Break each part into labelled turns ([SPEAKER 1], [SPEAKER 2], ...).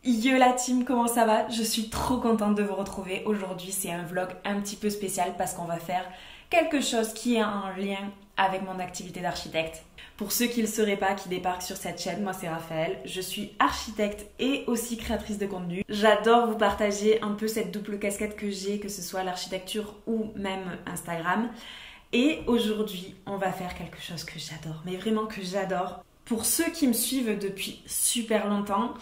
[SPEAKER 1] Yo la team, comment ça va? Je suis trop contente de vous retrouver. Aujourd'hui, c'est un vlog un petit peu spécial parce qu'on va faire quelque chose qui est en lien avec mon activité d'architecte. Pour ceux qui ne le sauraient pas, qui débarquent sur cette chaîne, moi c'est Raphaël. Je suis architecte et aussi créatrice de contenu. J'adore vous partager un peu cette double casquette que j'ai, que ce soit l'architecture ou même Instagram. Et aujourd'hui, on va faire quelque chose que j'adore, mais vraiment que j'adore. Pour ceux qui me suivent depuis super longtemps,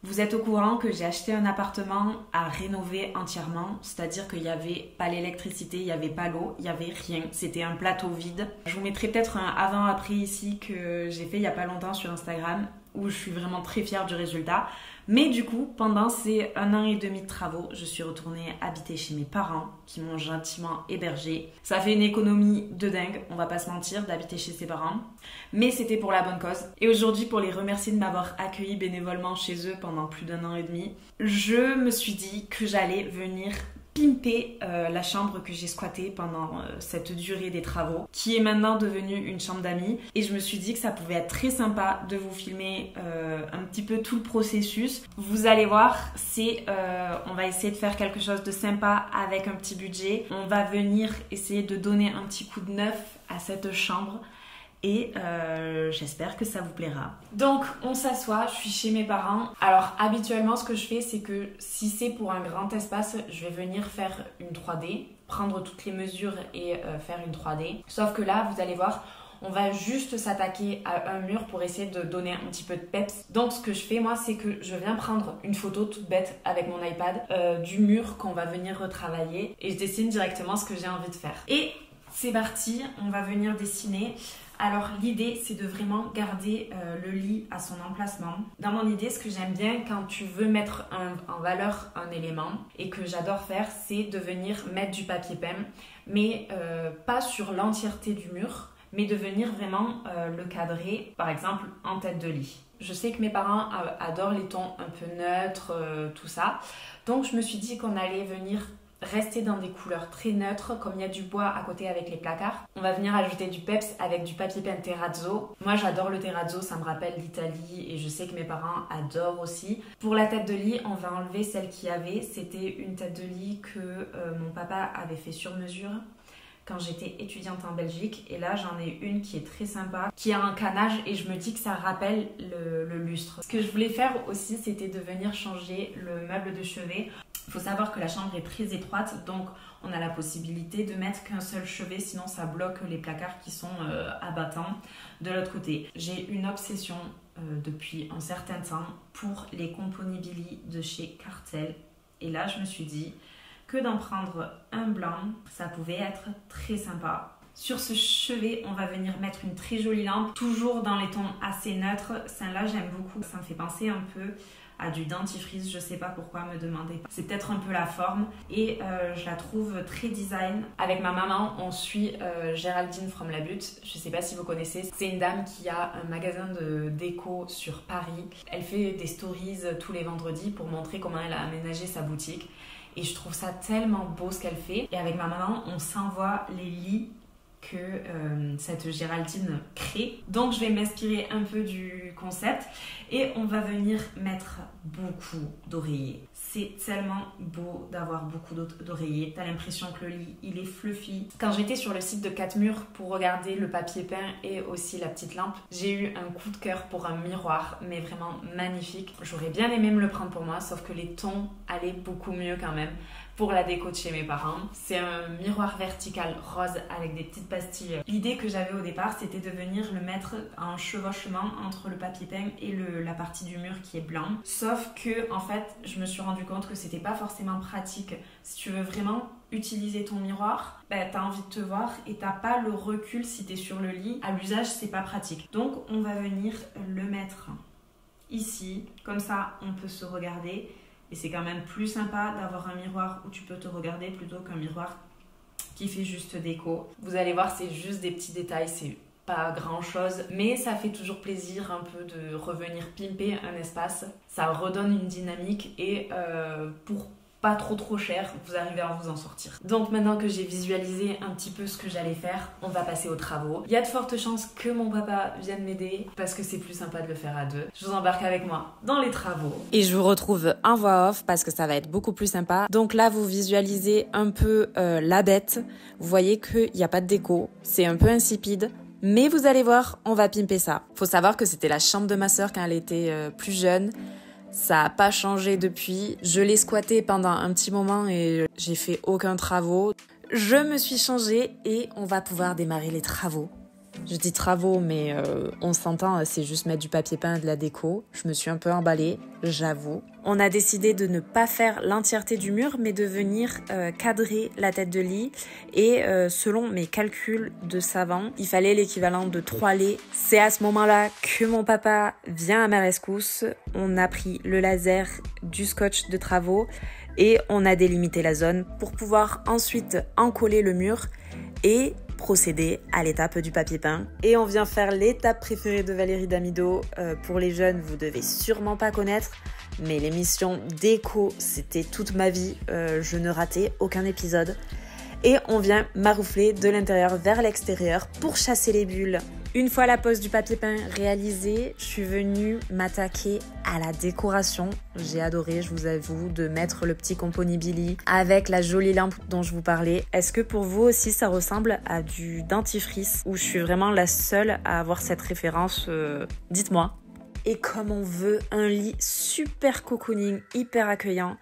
[SPEAKER 1] vous êtes au courant que j'ai acheté un appartement à rénover entièrement, c'est-à-dire qu'il n'y avait pas l'électricité, il n'y avait pas l'eau, il n'y avait rien, c'était un plateau vide. Je vous mettrai peut-être un avant-après ici que j'ai fait il n'y a pas longtemps sur Instagram, où je suis vraiment très fière du résultat. Mais du coup, pendant ces 1 an et demi de travaux, je suis retournée habiter chez mes parents qui m'ont gentiment hébergée. Ça fait une économie de dingue, on va pas se mentir, d'habiter chez ses parents. Mais c'était pour la bonne cause. Et aujourd'hui, pour les remercier de m'avoir accueilli bénévolement chez eux pendant plus d'1 an et demi, je me suis dit que j'allais venir pimper la chambre que j'ai squattée pendant cette durée des travaux, qui est maintenant devenue une chambre d'amis. Et je me suis dit que ça pouvait être très sympa de vous filmer un petit peu tout le processus. Vous allez voir, on va essayer de faire quelque chose de sympa avec un petit budget. On va venir essayer de donner un petit coup de neuf à cette chambre. Et j'espère que ça vous plaira. Donc on s'assoit, je suis chez mes parents. Alors habituellement ce que je fais, c'est que si c'est pour un grand espace, je vais venir faire une 3D, prendre toutes les mesures et faire une 3D. Sauf que là, vous allez voir, on va juste s'attaquer à un mur pour essayer de donner un petit peu de peps. Donc ce que je fais moi, c'est que je viens prendre une photo toute bête avec mon iPad du mur qu'on va venir retravailler et je dessine directement ce que j'ai envie de faire. Et c'est parti, on va venir dessiner. Alors l'idée, c'est de vraiment garder le lit à son emplacement. Dans mon idée, ce que j'aime bien quand tu veux mettre en valeur un élément et que j'adore faire, c'est de venir mettre du papier peint, mais pas sur l'entièreté du mur, mais de venir vraiment le cadrer, par exemple en tête de lit. Je sais que mes parents adorent les tons un peu neutres, tout ça. Donc je me suis dit qu'on allait venir rester dans des couleurs très neutres, comme il y a du bois à côté avec les placards. On va venir ajouter du peps avec du papier peint terrazzo. Moi j'adore le terrazzo, ça me rappelle l'Italie et je sais que mes parents adorent aussi. Pour la tête de lit, on va enlever celle qu'il y avait. C'était une tête de lit que mon papa avait fait sur mesure quand j'étais étudiante en Belgique. Et là j'en ai une qui est très sympa, qui a un canage et je me dis que ça rappelle le lustre. Ce que je voulais faire aussi, c'était de venir changer le meuble de chevet. Il faut savoir que la chambre est très étroite, donc on a la possibilité de mettre qu'un seul chevet, sinon ça bloque les placards qui sont abattants de l'autre côté. J'ai une obsession depuis un certain temps pour les Componibili de chez Cartel. Et là, je me suis dit que d'en prendre un blanc, ça pouvait être très sympa. Sur ce chevet, on va venir mettre une très jolie lampe, toujours dans les tons assez neutres. Celle-là, j'aime beaucoup. Ça me fait penser un peu à du dentifrice, je sais pas pourquoi, me demandez pas. C'est peut-être un peu la forme et je la trouve très design. Avec ma maman, on suit Géraldine from La Butte. Je sais pas si vous connaissez. C'est une dame qui a un magasin de déco sur Paris. Elle fait des stories tous les vendredis pour montrer comment elle a aménagé sa boutique. Et je trouve ça tellement beau ce qu'elle fait. Et avec ma maman, on s'envoie les lits que cette Géraldine crée. Donc je vais m'inspirer un peu du concept et on va venir mettre beaucoup d'oreillers. C'est tellement beau d'avoir beaucoup d'oreillers. T'as l'impression que le lit, il est fluffy. Quand j'étais sur le site de 4 murs pour regarder le papier peint et aussi la petite lampe, j'ai eu un coup de cœur pour un miroir, mais vraiment magnifique. J'aurais bien aimé me le prendre pour moi, sauf que les tons allaient beaucoup mieux quand même pour la déco de chez mes parents. C'est un miroir vertical rose avec des petites pastilles. L'idée que j'avais au départ, c'était de venir le mettre en chevauchement entre le papier peint et la partie du mur qui est blanc. Sauf que, en fait, je me suis rendu compte que c'était pas forcément pratique. Si tu veux vraiment utiliser ton miroir, t'as envie de te voir et t'as pas le recul si t'es sur le lit. À l'usage, c'est pas pratique. Donc, on va venir le mettre ici. Comme ça, on peut se regarder. Et c'est quand même plus sympa d'avoir un miroir où tu peux te regarder plutôt qu'un miroir qui fait juste déco. Vous allez voir, c'est juste des petits détails, c'est pas grand chose, mais ça fait toujours plaisir un peu de revenir pimper un espace. Ça redonne une dynamique et pour pas trop cher, vous arrivez à vous en sortir. Donc maintenant que j'ai visualisé un petit peu ce que j'allais faire, on va passer aux travaux. Il y a de fortes chances que mon papa vienne m'aider parce que c'est plus sympa de le faire à deux. Je vous embarque avec moi dans les travaux.
[SPEAKER 2] Et je vous retrouve en voix off parce que ça va être beaucoup plus sympa. Donc là, vous visualisez un peu la bête. Vous voyez qu'il n'y a pas de déco, c'est un peu insipide. Mais vous allez voir, on va pimper ça. Faut savoir que c'était la chambre de ma sœur quand elle était plus jeune. Ça a pas changé depuis. Je l'ai squattée pendant un petit moment et j'ai fait aucun travaux. Je me suis changée et on va pouvoir démarrer les travaux. Je dis travaux, mais on s'entend, c'est juste mettre du papier peint et de la déco. Je me suis un peu emballée, j'avoue. On a décidé de ne pas faire l'entièreté du mur, mais de venir cadrer la tête de lit. Et selon mes calculs de savant, il fallait l'équivalent de 3 laits. C'est à ce moment-là que mon papa vient à ma rescousse. On a pris le laser, du scotch de travaux et on a délimité la zone pour pouvoir ensuite encoller le mur et procéder à l'étape du papier peint. Et on vient faire l'étape préférée de Valérie Damido. Pour les jeunes, vous devez sûrement pas connaître, mais l'émission déco, c'était toute ma vie. Je ne ratais aucun épisode. Et on vient maroufler de l'intérieur vers l'extérieur pour chasser les bulles. Une fois la pose du papier peint réalisée, je suis venue m'attaquer à la décoration. J'ai adoré, je vous avoue, de mettre le petit componibili avec la jolie lampe dont je vous parlais. Est-ce que pour vous aussi ça ressemble à du dentifrice ou je suis vraiment la seule à avoir cette référence Dites-moi. Et comme on veut un lit super cocooning, hyper accueillant,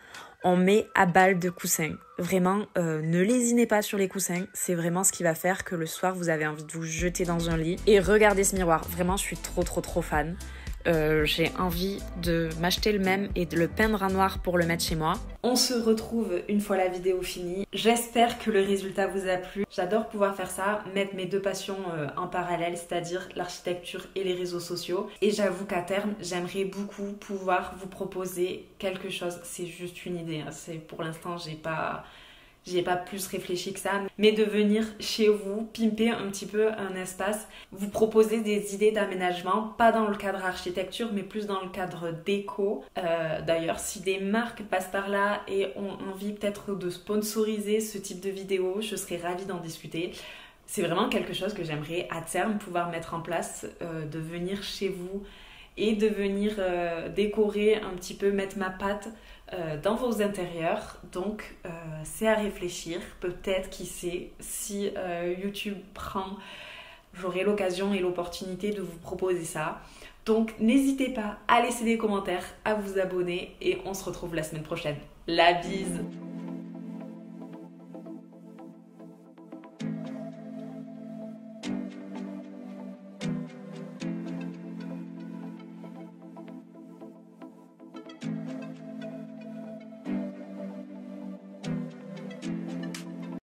[SPEAKER 2] on met à balle de coussins. Vraiment, ne lésinez pas sur les coussins. C'est vraiment ce qui va faire que le soir, vous avez envie de vous jeter dans un lit. Et regardez ce miroir. Vraiment, je suis trop fan. J'ai envie de m'acheter le même et de le peindre en noir pour le mettre chez moi.
[SPEAKER 1] On se retrouve une fois la vidéo finie. J'espère que le résultat vous a plu. J'adore pouvoir faire ça, mettre mes deux passions en parallèle, c'est-à-dire l'architecture et les réseaux sociaux. Et j'avoue qu'à terme, j'aimerais beaucoup pouvoir vous proposer quelque chose. C'est juste une idée, hein. Pour l'instant, j'ai pas plus réfléchi que ça, mais de venir chez vous, pimper un petit peu un espace, vous proposer des idées d'aménagement, pas dans le cadre architecture, mais plus dans le cadre déco. D'ailleurs, si des marques passent par là et ont envie peut-être de sponsoriser ce type de vidéo, je serais ravie d'en discuter. C'est vraiment quelque chose que j'aimerais à terme pouvoir mettre en place, de venir chez vous et de venir décorer un petit peu, mettre ma patte dans vos intérieurs. Donc c'est à réfléchir, peut-être, qui sait, si YouTube prend, j'aurai l'occasion et l'opportunité de vous proposer ça. Donc n'hésitez pas à laisser des commentaires, à vous abonner et on se retrouve la semaine prochaine. La bise!